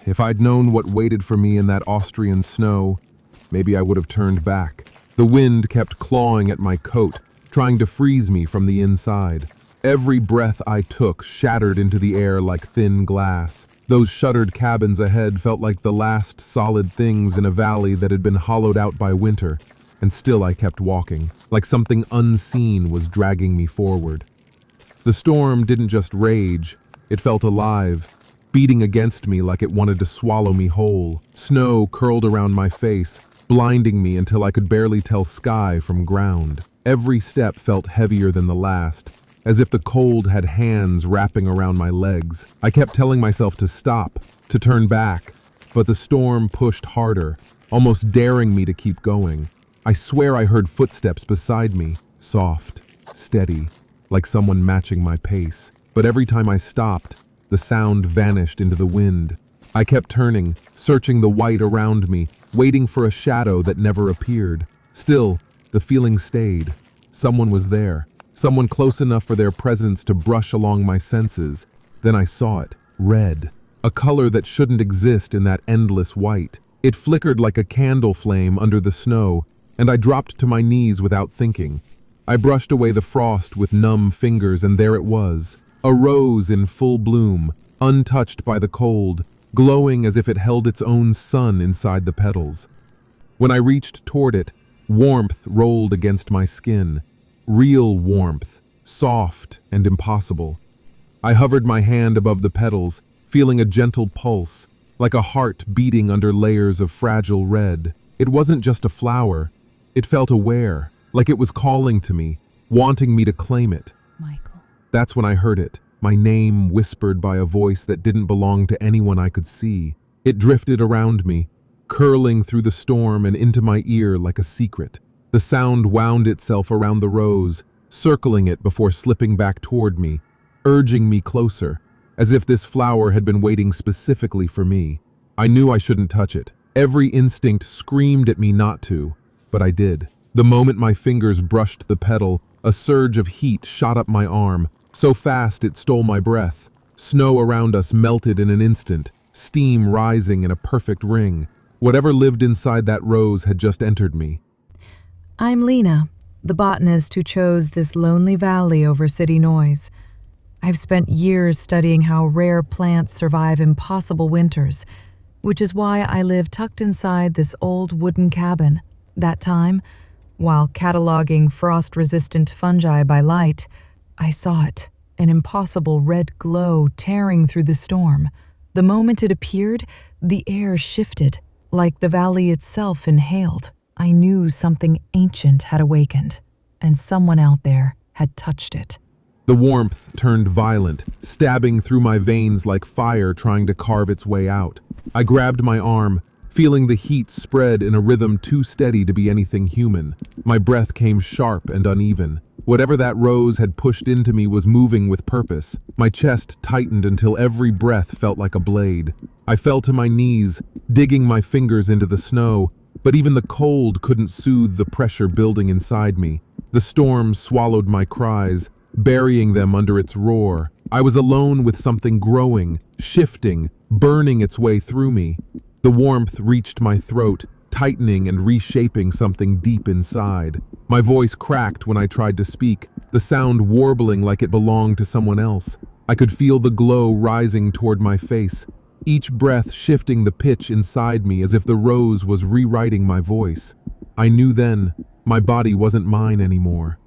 If I'd known what waited for me in that Austrian snow, maybe I would have turned back. The wind kept clawing at my coat, trying to freeze me from the inside. Every breath I took shattered into the air like thin glass. Those shuttered cabins ahead felt like the last solid things in a valley that had been hollowed out by winter, and still I kept walking, like something unseen was dragging me forward. The storm didn't just rage, it felt alive, beating against me like it wanted to swallow me whole. Snow curled around my face, blinding me until I could barely tell sky from ground. Every step felt heavier than the last, as if the cold had hands wrapping around my legs. I kept telling myself to stop, to turn back, but the storm pushed harder, almost daring me to keep going. I swear I heard footsteps beside me, soft, steady, like someone matching my pace. But every time I stopped, the sound vanished into the wind. I kept turning, searching the white around me, waiting for a shadow that never appeared. Still, the feeling stayed. Someone was there. Someone close enough for their presence to brush along my senses. Then I saw it. Red. A color that shouldn't exist in that endless white. It flickered like a candle flame under the snow, and I dropped to my knees without thinking. I brushed away the frost with numb fingers, and there it was. A rose in full bloom, untouched by the cold, glowing as if it held its own sun inside the petals. When I reached toward it, warmth rolled against my skin. Real warmth, soft and impossible. I hovered my hand above the petals, feeling a gentle pulse, like a heart beating under layers of fragile red. It wasn't just a flower. It felt aware, like it was calling to me, wanting me to claim it. Michael. That's when I heard it, my name whispered by a voice that didn't belong to anyone I could see. It drifted around me, curling through the storm and into my ear like a secret. The sound wound itself around the rose, circling it before slipping back toward me, urging me closer, as if this flower had been waiting specifically for me. I knew I shouldn't touch it. Every instinct screamed at me not to, but I did. The moment my fingers brushed the petal, a surge of heat shot up my arm, so fast it stole my breath. Snow around us melted in an instant, steam rising in a perfect ring. Whatever lived inside that rose had just entered me. I'm Lena, the botanist who chose this lonely valley over city noise. I've spent years studying how rare plants survive impossible winters, which is why I live tucked inside this old wooden cabin. That time, while cataloging frost-resistant fungi by light, I saw it, an impossible red glow tearing through the storm. The moment it appeared, the air shifted, like the valley itself inhaled. I knew something ancient had awakened, and someone out there had touched it. The warmth turned violent, stabbing through my veins like fire trying to carve its way out. I grabbed my arm, feeling the heat spread in a rhythm too steady to be anything human. My breath came sharp and uneven. Whatever that rose had pushed into me was moving with purpose. My chest tightened until every breath felt like a blade. I fell to my knees, digging my fingers into the snow, but even the cold couldn't soothe the pressure building inside me. The storm swallowed my cries, burying them under its roar. I was alone with something growing, shifting, burning its way through me. The warmth reached my throat, tightening and reshaping something deep inside. My voice cracked when I tried to speak, the sound warbling like it belonged to someone else. I could feel the glow rising toward my face, each breath shifting the pitch inside me as if the rose was rewriting my voice. I knew then my body wasn't mine anymore.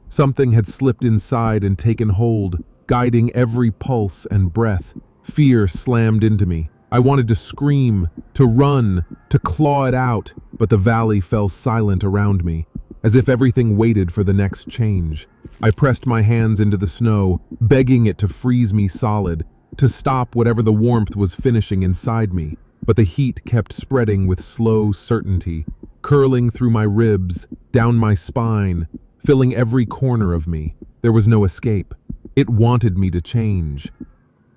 Something had slipped inside and taken hold, guiding every pulse and breath. Fear slammed into me. I wanted to scream, to run, to claw it out, but the valley fell silent around me, as if everything waited for the next change. I pressed my hands into the snow, begging it to freeze me solid, to stop whatever the warmth was finishing inside me. But the heat kept spreading with slow certainty, curling through my ribs, down my spine, filling every corner of me. There was no escape. It wanted me to change.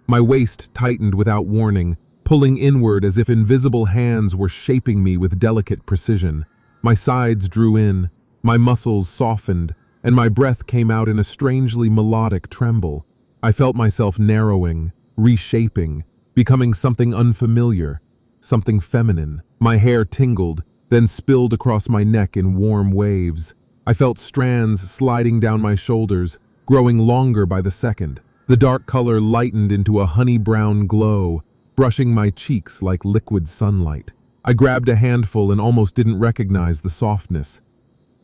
My waist tightened without warning, pulling inward as if invisible hands were shaping me with delicate precision. My sides drew in, my muscles softened, and my breath came out in a strangely melodic tremble. I felt myself narrowing, reshaping, becoming something unfamiliar, something feminine. My hair tingled, then spilled across my neck in warm waves. I felt strands sliding down my shoulders, growing longer by the second. The dark color lightened into a honey-brown glow, brushing my cheeks like liquid sunlight. I grabbed a handful and almost didn't recognize the softness.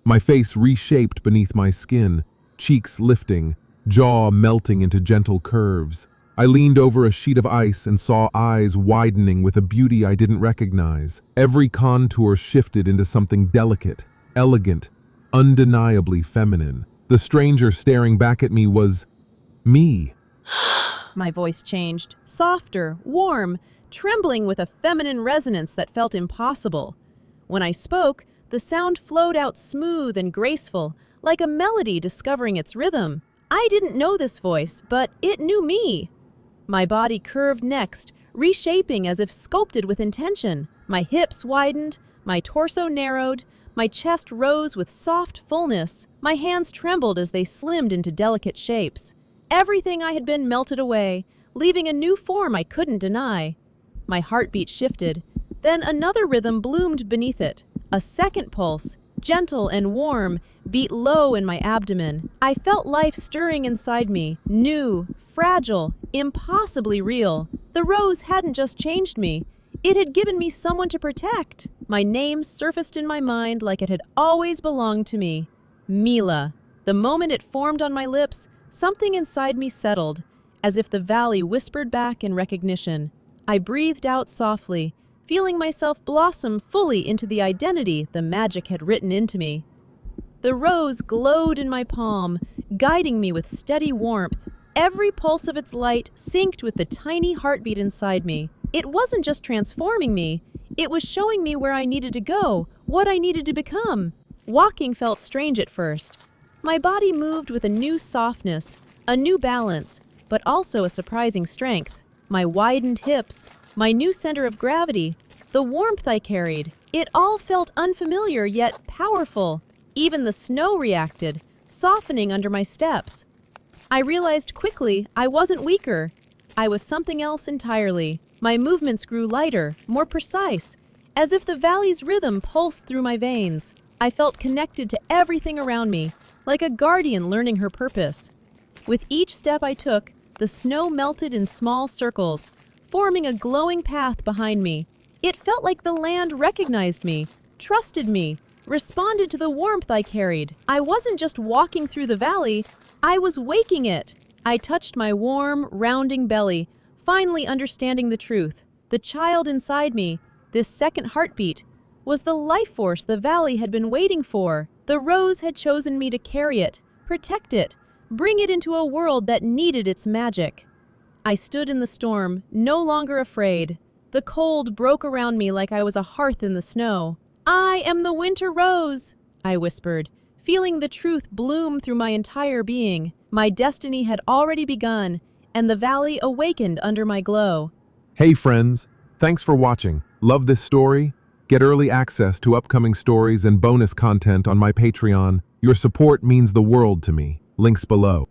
My face reshaped beneath my skin, cheeks lifting, jaw melting into gentle curves. I leaned over a sheet of ice and saw eyes widening with a beauty I didn't recognize. Every contour shifted into something delicate, elegant, undeniably feminine. The stranger staring back at me was me. My voice changed, softer, warm, trembling with a feminine resonance that felt impossible. When I spoke, the sound flowed out smooth and graceful, like a melody discovering its rhythm. I didn't know this voice, but it knew me. My body curved next, reshaping as if sculpted with intention. My hips widened, my torso narrowed, my chest rose with soft fullness. My hands trembled as they slimmed into delicate shapes. Everything I had been melted away, leaving a new form I couldn't deny. My heartbeat shifted, then another rhythm bloomed beneath it. A second pulse, gentle and warm, beat low in my abdomen. I felt life stirring inside me, new, fragile, impossibly real. The rose hadn't just changed me, it had given me someone to protect. My name surfaced in my mind like it had always belonged to me. Mila. The moment it formed on my lips, something inside me settled, as if the valley whispered back in recognition. I breathed out softly, feeling myself blossom fully into the identity the magic had written into me. The rose glowed in my palm, guiding me with steady warmth. Every pulse of its light synced with the tiny heartbeat inside me. It wasn't just transforming me, it was showing me where I needed to go, what I needed to become. Walking felt strange at first. My body moved with a new softness, a new balance, but also a surprising strength. My widened hips, my new center of gravity, the warmth I carried, it all felt unfamiliar yet powerful. Even the snow reacted, softening under my steps. I realized quickly I wasn't weaker. I was something else entirely. My movements grew lighter, more precise, as if the valley's rhythm pulsed through my veins. I felt connected to everything around me, like a guardian learning her purpose. With each step I took, the snow melted in small circles, forming a glowing path behind me. It felt like the land recognized me, trusted me, responded to the warmth I carried. I wasn't just walking through the valley, I was waking it. I touched my warm, rounding belly, finally understanding the truth. The child inside me, this second heartbeat, was the life force the valley had been waiting for. The rose had chosen me to carry it, protect it, bring it into a world that needed its magic. I stood in the storm, no longer afraid. The cold broke around me like I was a hearth in the snow. "I am the winter rose," I whispered, feeling the truth bloom through my entire being. My destiny had already begun, and the valley awakened under my glow. Hey friends, thanks for watching. Love this story? Get early access to upcoming stories and bonus content on my Patreon. Your support means the world to me. Links below.